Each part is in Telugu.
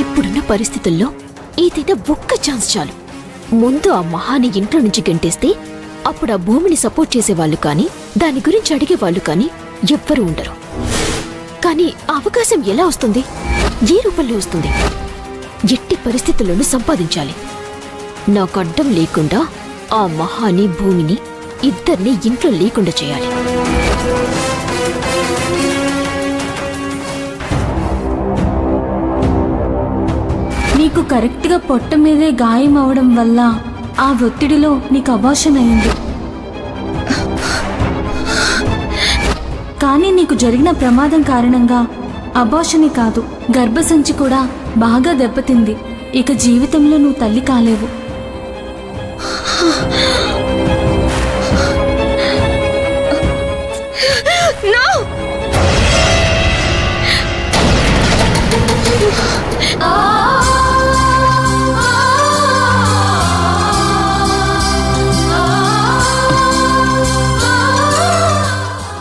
ఇప్పుడున్న పరిస్థితుల్లో ఏదైనా ఒక్క ఛాన్స్ చాలు. ముందు ఆ మహాని ఇంట్లో నుంచి గెంటేస్తే అప్పుడు ఆ భూమిని సపోర్ట్ చేసేవాళ్ళు కానీ దాని గురించి అడిగేవాళ్ళు కానీ ఎవ్వరూ ఉండరు. కానీ ఆ అవకాశం ఎలా వస్తుంది? ఏ రూపంలో వస్తుంది? ఎట్టి పరిస్థితుల్లోనూ సంపాదించాలి. నాకు అడ్డం లేకుండా ఆ మహాని భూమిని ఇద్దరిని ఇంట్లో లేకుండా చేయాలి. నీకు కరెక్ట్గా పొట్ట మీదే గాయం అవడం వల్ల ఆ ఒత్తిడిలో నీకు అబార్షన్ అయింది. కానీ నీకు జరిగిన ప్రమాదం కారణంగా అబార్షనే కాదు, గర్భసంచి కూడా బాగా దెబ్బతింది. ఇక జీవితంలో నువ్వు తల్లి కాలేవు.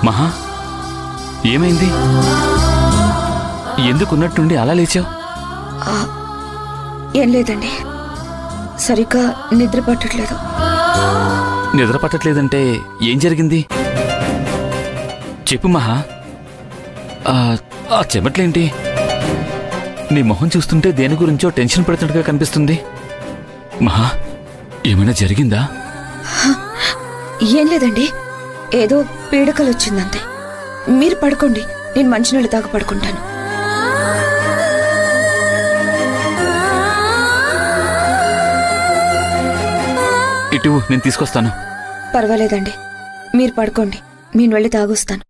మహా, ఏమైంది? ఎందుకున్నట్టుండి అలా లేచావు? ఏం లేదండి, సరిగ్గా నిద్ర పట్టట్లేదు. నిద్ర పట్టట్లేదంటే ఏం జరిగింది చెప్పు మహా. ఆ చెమట్లేంటి? నీ మొహం చూస్తుంటే దేని గురించో టెన్షన్ పడుతున్నట్టుగా కనిపిస్తుంది. మహా, ఏమైనా జరిగిందా? ఏం లేదండి, ఏదో పీడకలు వచ్చిందంతే. మీరు పడుకోండి, నేను మంచినీళ్ళు తాగి పడుకుంటాను. ఇటు నేను తీసుకొస్తాను. పర్వాలేదండి, మీరు పడుకోండి, నేను వెళ్ళి తాగొస్తాను.